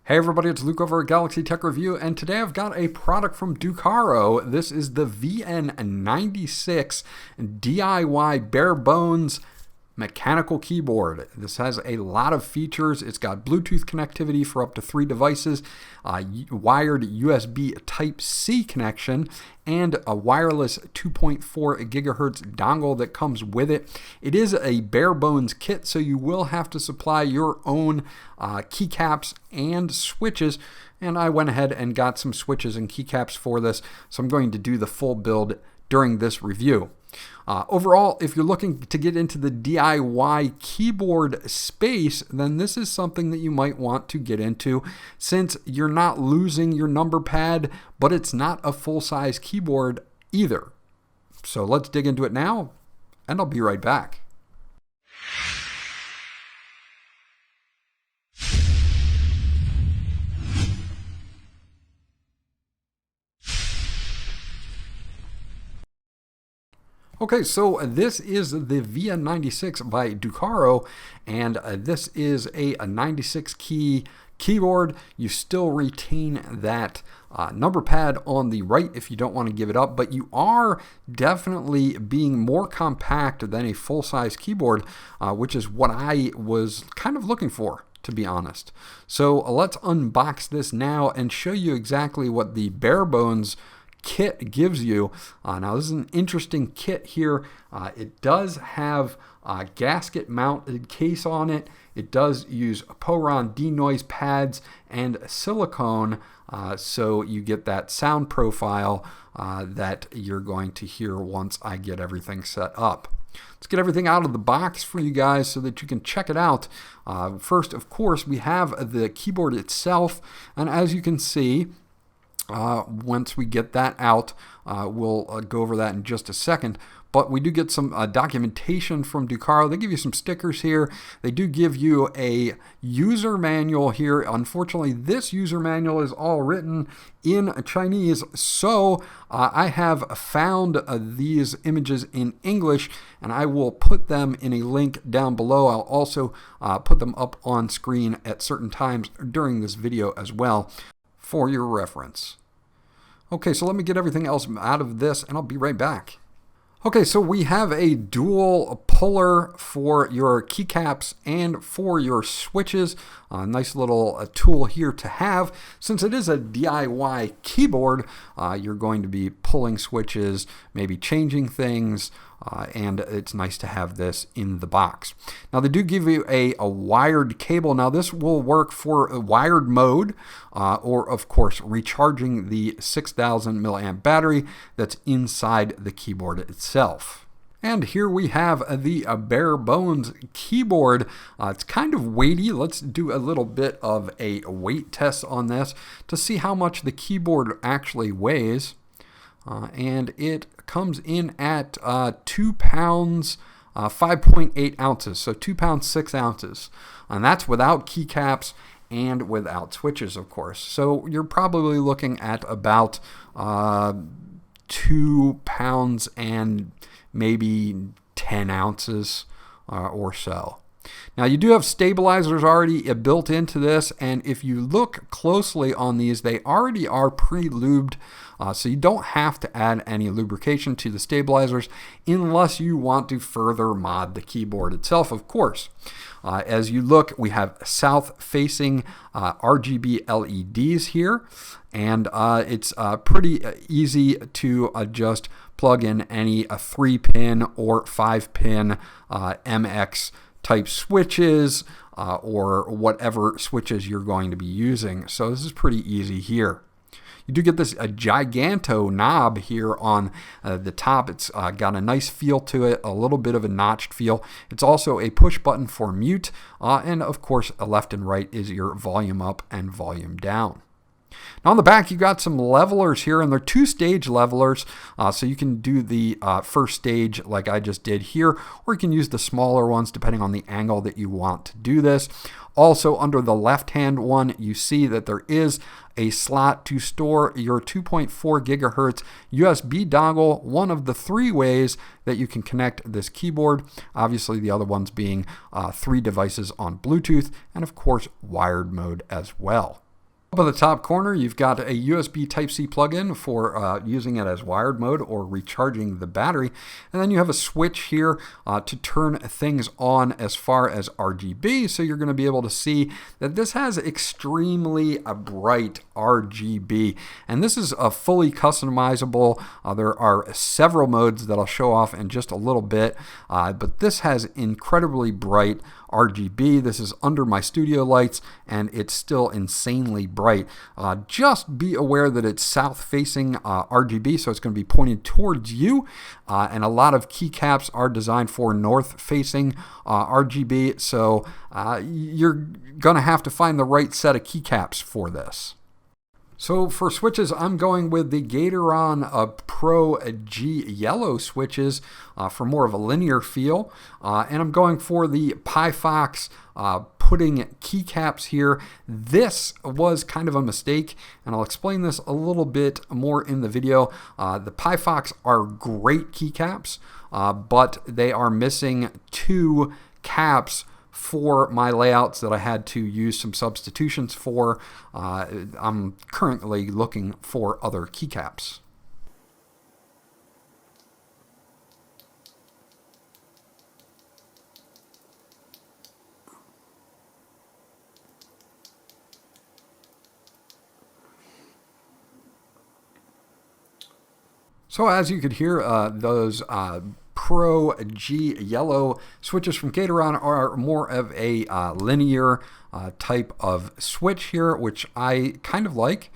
Hey everybody, it's Luke over at Galaxy Tech Review, and today I've got a product from Dukharo. This is the VN96 DIY bare bones mechanical keyboard. This has a lot of features. It's got Bluetooth connectivity for up to 3 devices, wired USB Type-C connection, and a wireless 2.4 gigahertz dongle that comes with it. It is a bare bones kit, so you will have to supply your own keycaps and switches. And I went ahead and got some switches and keycaps for this, so I'm going to do the full build during this review. Overall, if you're looking to get into the DIY keyboard space, then this is something that you might want to get into, since you're not losing your number pad, but it's not a full-size keyboard either. So let's dig into it now, and I'll be right back. Okay, so this is the VN96 by Dukharo, and this is a 96 key keyboard. You still retain that number pad on the right if you don't want to give it up, but you are definitely being more compact than a full-size keyboard, which is what I was kind of looking for, to be honest. So let's unbox this now and show you exactly what the bare bones kit gives you. Now this is an interesting kit here. It does have a gasket mounted case on it. It does use Poron denoise pads and silicone, so you get that sound profile that you're going to hear once I get everything set up. Let's get everything out of the box for you guys so that you can check it out. First, of course, we have the keyboard itself, and as you can see, once we get that out, we'll go over that in just a second. But we do get some documentation from Dukharo. They give you some stickers here. They do give you a user manual here. Unfortunately, this user manual is all written in Chinese, so I have found these images in English, and I will put them in a link down below. I'll also put them up on screen at certain times during this video as well, for your reference. Okay, so let me get everything else out of this and I'll be right back. Okay, so we have a dual puller for your keycaps and for your switches. A nice little tool here to have. Since it is a DIY keyboard, you're going to be pulling switches, maybe changing things, and it's nice to have this in the box. Now they do give you a wired cable. Now this will work for a wired mode, or of course recharging the 6,000 milliamp battery that's inside the keyboard itself. And here we have the bare bones keyboard. It's kind of weighty. Let's do a little bit of a weight test on this to see how much the keyboard actually weighs. And it comes in at 2 pounds, 5.8 ounces, so 2 pounds, 6 ounces. And that's without keycaps and without switches, of course. So you're probably looking at about 2 pounds and maybe 10 ounces or so. Now you do have stabilizers already built into this, and if you look closely on these, they already are pre-lubed, so you don't have to add any lubrication to the stabilizers unless you want to further mod the keyboard itself, of course. As you look, we have south-facing RGB LEDs here, and it's pretty easy to just plug in any 3-pin or 5-pin MX type switches or whatever switches you're going to be using. So this is pretty easy here. You do get this giganto knob here on the top. It's got a nice feel to it, a little bit of a notched feel. It's also a push button for mute, and of course left and right is your volume up and volume down. Now on the back, you got some levelers here, and they're 2-stage levelers, so you can do the first stage like I just did here, or you can use the smaller ones depending on the angle that you want to do this. Also, under the left-hand one, you see that there is a slot to store your 2.4 gigahertz USB dongle, one of the 3 ways that you can connect this keyboard. Obviously, the other ones being 3 devices on Bluetooth, and of course, wired mode as well. Up in the top corner, you've got a USB Type-C plug-in for using it as wired mode or recharging the battery. And then you have a switch here to turn things on as far as RGB. So you're going to be able to see that this has extremely bright RGB. And this is fully customizable. There are several modes that I'll show off in just a little bit. But this has incredibly bright RGB. This is under my studio lights and it's still insanely bright. Just be aware that it's south facing RGB, so it's going to be pointed towards you, and a lot of keycaps are designed for north facing RGB, so you're going to have to find the right set of keycaps for this. So for switches, I'm going with the Gateron Pro G yellow switches for more of a linear feel. And I'm going for the Pifox pudding keycaps here. This was kind of a mistake, and I'll explain this a little bit more in the video. The Pifox are great keycaps, but they are missing two caps for my layouts that I had to use some substitutions for. I'm currently looking for other keycaps. So as you could hear, those Pro G yellow switches from Gateron are more of a linear type of switch here, which I kind of like.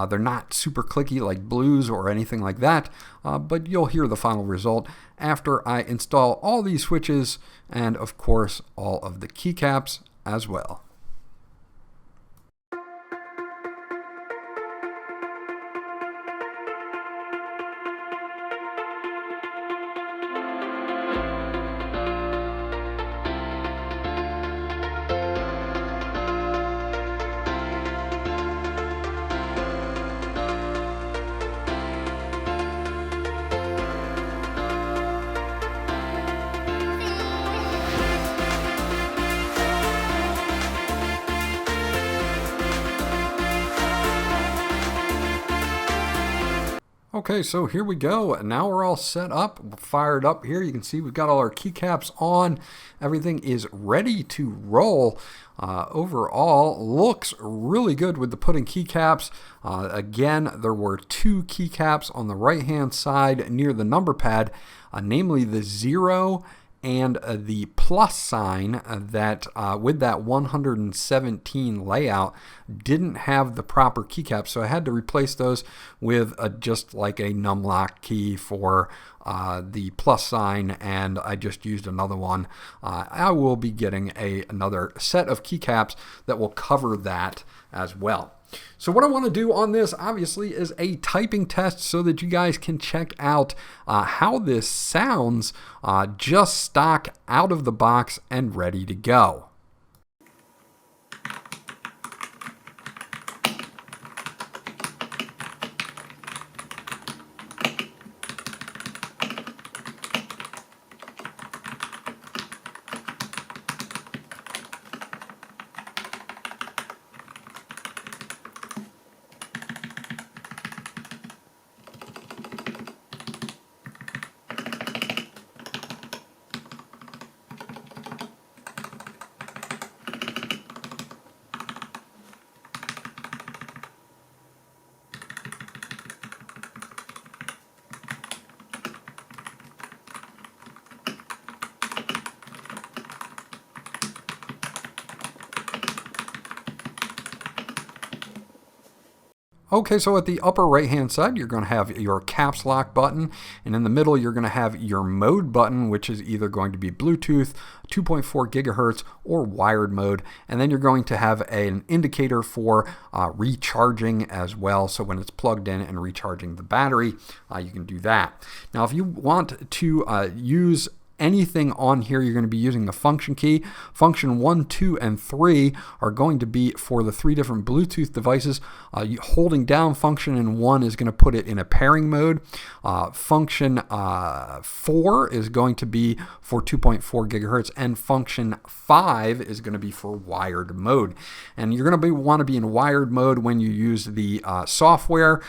They're not super clicky like blues or anything like that, but you'll hear the final result after I install all these switches and of course all of the keycaps as well. Okay, so here we go. Now we're all set up, fired up here. You can see we've got all our keycaps on. Everything is ready to roll. Overall, looks really good with the pudding keycaps. Again, there were two keycaps on the right-hand side near the number pad, namely the 0 and the plus sign that with that 117 layout didn't have the proper keycaps, so I had to replace those with just like a numlock key for the plus sign, and I just used another one. I will be getting another set of keycaps that will cover that as well. So what I want to do on this, obviously, is a typing test so that you guys can check out how this sounds just stock out of the box and ready to go. Okay, so at the upper right hand side, you're going to have your caps lock button, and in the middle, you're going to have your mode button, which is either going to be Bluetooth, 2.4 gigahertz, or wired mode, and then you're going to have an indicator for recharging as well, so when it's plugged in and recharging the battery, you can do that. Now, if you want to use anything on here, you're going to be using the function key. Function 1, 2, and 3 are going to be for the 3 different Bluetooth devices. Holding down function in 1 is going to put it in a pairing mode. Function 4 is going to be for 2.4 gigahertz, and function 5 is going to be for wired mode. And you're going to want to be in wired mode when you use the software,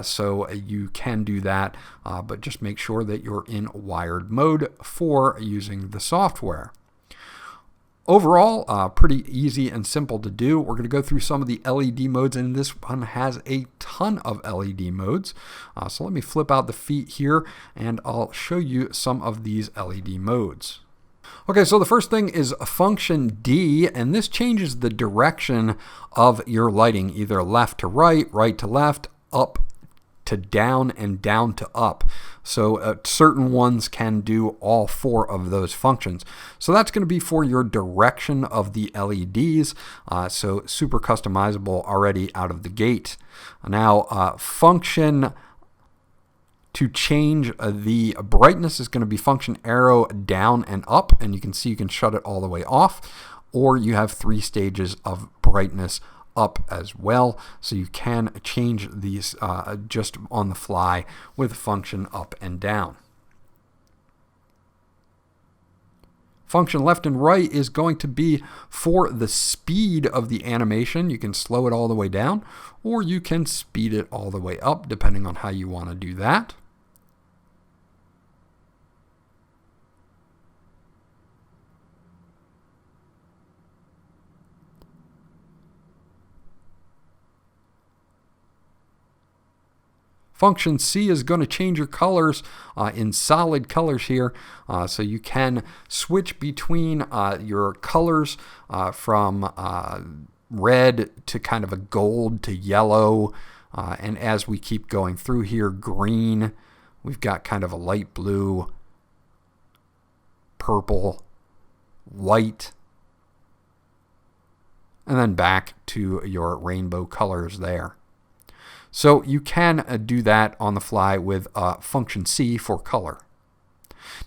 so you can do that, but just make sure that you're in wired mode for using the software. Overall, pretty easy and simple to do. We're going to go through some of the LED modes, and this one has a ton of LED modes. So let me flip out the feet here, and I'll show you some of these LED modes. Okay, so the first thing is function D, and this changes the direction of your lighting, either left to right, right to left, up to down, and down to up. So certain ones can do all 4 of those functions. So that's going to be for your direction of the LEDs. So super customizable already out of the gate. Now function to change the brightness is going to be function arrow down and up, and you can see you can shut it all the way off, or you have 3 stages of brightness up as well, so you can change these just on the fly with function up and down. Function left and right is going to be for the speed of the animation. You can slow it all the way down, or you can speed it all the way up, depending on how you want to do that. Function C is going to change your colors in solid colors here, so you can switch between your colors from red to kind of a gold to yellow, and as we keep going through here, green, we've got kind of a light blue, purple, white, and then back to your rainbow colors there. So you can do that on the fly with function C for color.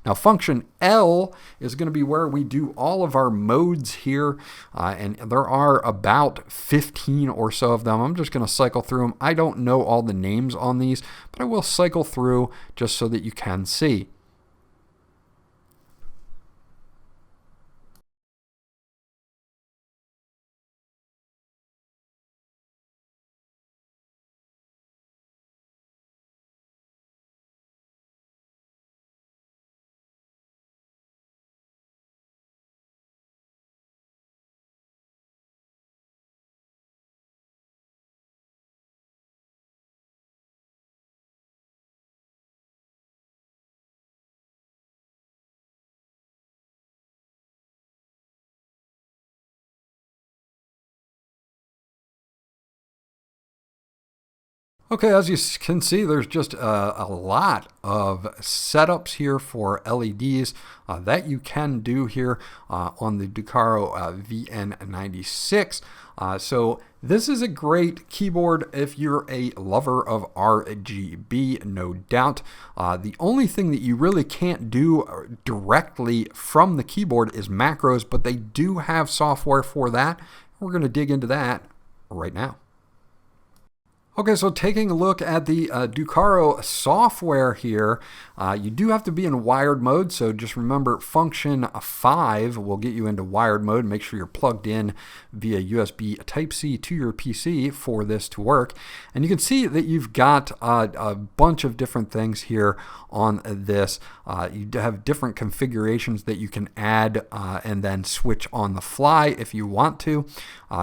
Now function L is going to be where we do all of our modes here, and there are about 15 or so of them. I'm just going to cycle through them. I don't know all the names on these, but I will cycle through just so that you can see. Okay, as you can see, there's just a lot of setups here for LEDs that you can do here on the Dukharo VN96. So this is a great keyboard if you're a lover of RGB, no doubt. The only thing that you really can't do directly from the keyboard is macros, but they do have software for that. We're going to dig into that right now. Okay, so taking a look at the Dukharo software here, you do have to be in wired mode, so just remember function 5 will get you into wired mode. Make sure you're plugged in via USB Type-C to your PC for this to work. And you can see that you've got a bunch of different things here on this. You have different configurations that you can add and then switch on the fly if you want to.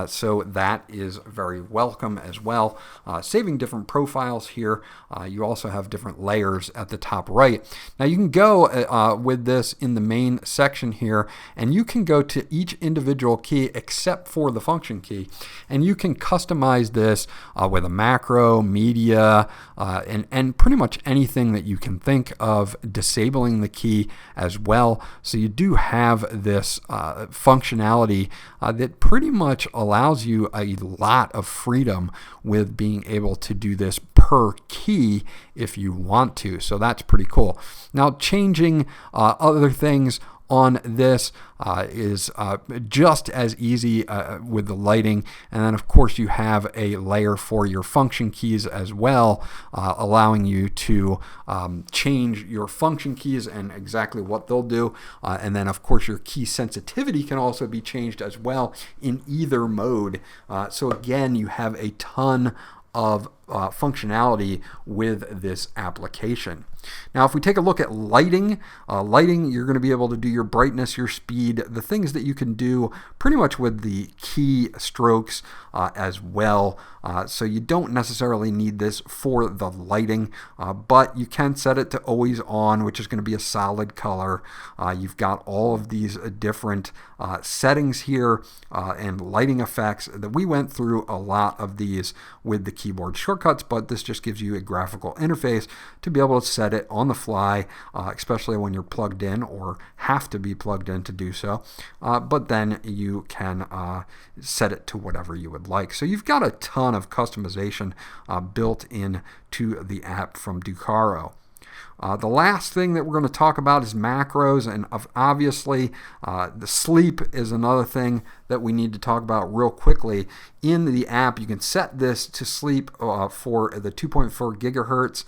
So that is very welcome as well. Saving different profiles here. You also have different layers at the top right. Now you can go with this in the main section here, and you can go to each individual key except for the function key, and you can customize this with a macro, media, and pretty much anything that you can think of, disabling the key as well. So you do have this functionality that pretty much allows you a lot of freedom with being able to do this per key if you want to. So that's pretty cool. Now, changing other things on this is just as easy with the lighting. And then of course you have a layer for your function keys as well, allowing you to change your function keys and exactly what they'll do. And then of course your key sensitivity can also be changed as well in either mode. So again, you have a ton of functionality with this application. Now, if we take a look at lighting, you're going to be able to do your brightness, your speed, the things that you can do pretty much with the key strokes as well. So you don't necessarily need this for the lighting, but you can set it to always on, which is going to be a solid color. You've got all of these different settings here and lighting effects that we went through a lot of these with the keyboard shortcuts, but this just gives you a graphical interface to be able to set it on the fly, especially when you're plugged in or have to be plugged in to do so. But then you can set it to whatever you would like. So you've got a ton of customization built in to the app from Dukharo. The last thing that we're going to talk about is macros, and obviously the sleep is another thing that we need to talk about real quickly. In the app, you can set this to sleep for the 2.4 gigahertz.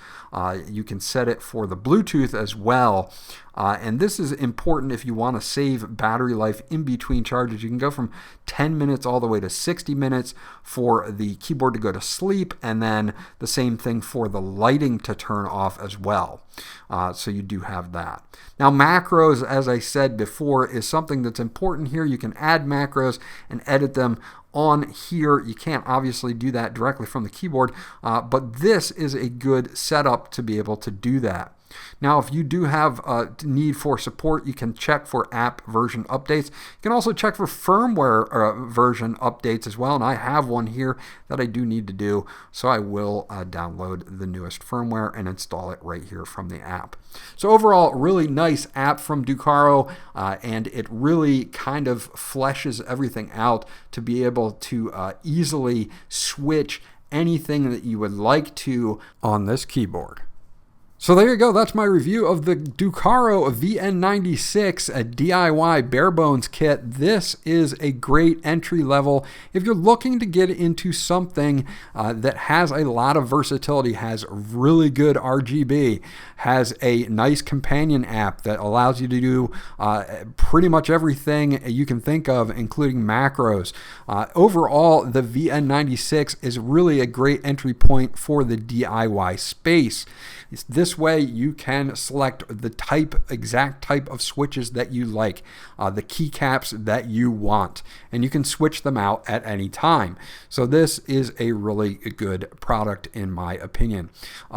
You can set it for the Bluetooth as well. And this is important if you want to save battery life in between charges. You can go from 10 minutes all the way to 60 minutes for the keyboard to go to sleep, and then the same thing for the lighting to turn off as well. So you do have that. Now, macros, as I said before, is something that's important here. You can add macros and edit them on here. You can't obviously do that directly from the keyboard, but this is a good setup to be able to do that. Now, if you do have a need for support, you can check for app version updates. You can also check for firmware version updates as well, and I have one here that I do need to do, so I will download the newest firmware and install it right here from the app. So overall, really nice app from Dukharo, and it really kind of fleshes everything out to be able to easily switch anything that you would like to on this keyboard. So there you go. That's my review of the Dukharo VN96 DIY bare bones kit. This is a great entry level if you're looking to get into something that has a lot of versatility, has really good RGB, has a nice companion app that allows you to do pretty much everything you can think of, including macros. Overall, the VN96 is really a great entry point for the DIY space. This way you can select the exact type of switches that you like, the keycaps that you want, and you can switch them out at any time. So this is a really good product in my opinion.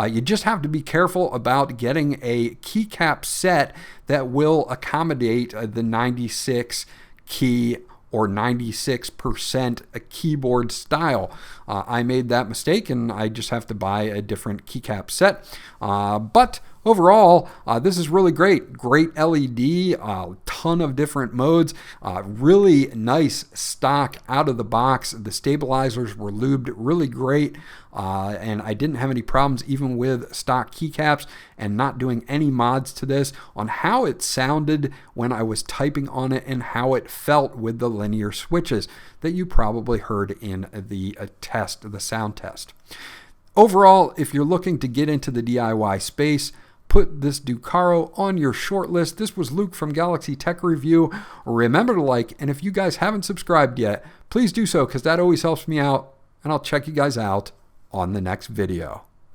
You just have to be careful about getting a keycap set that will accommodate the 96 key or 96% a keyboard style. I made that mistake and I just have to buy a different keycap set. But overall, this is really great. Great LED, ton of different modes, really nice stock out of the box. The stabilizers were lubed really great, and I didn't have any problems even with stock keycaps and not doing any mods to this on how it sounded when I was typing on it and how it felt with the linear switches that you probably heard in the test, the sound test. Overall, if you're looking to get into the DIY space, put this Dukharo on your short list. This was Luke from Galaxy Tech Review. Remember to like, and if you guys haven't subscribed yet, please do so because that always helps me out, and I'll check you guys out on the next video.